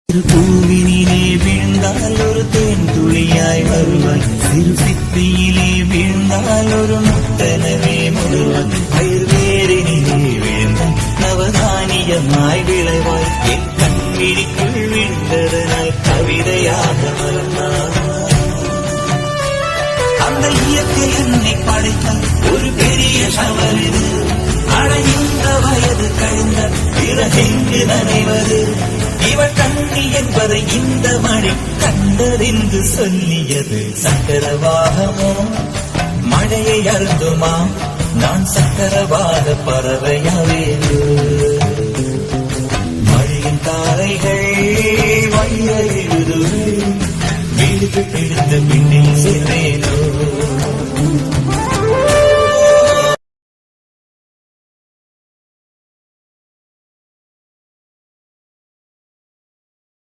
பூவினிலே வீழ்ந்தால் ஒரு தேன் துளியாய் வருவாய், சிறு சிப்பியிலே வீழ்ந்தால் ஒரு முத்தனவே முழுவாய், பயிர்வேரினிலே வீழ்ந்தால் நவதானியமாய் விளைவாய், என் கண்விழிக்குள் விழுந்ததனாய் கவிதையாக மறந்தாய். அந்த இயற்கை என்னை படைத்தால் ஒரு பெரிய சவரிது, அடைந்த வயது கழிந்த பிறகெங்கு நனைவது, இவள் கண்ணி என்பதை இந்த மழை கண்டறிந்து சொல்லியது. சக்கரவாகமோ மழையை அருந்துமா, நான் சக்கரவாக பறவையாவேது. மழையின் தாரைகள்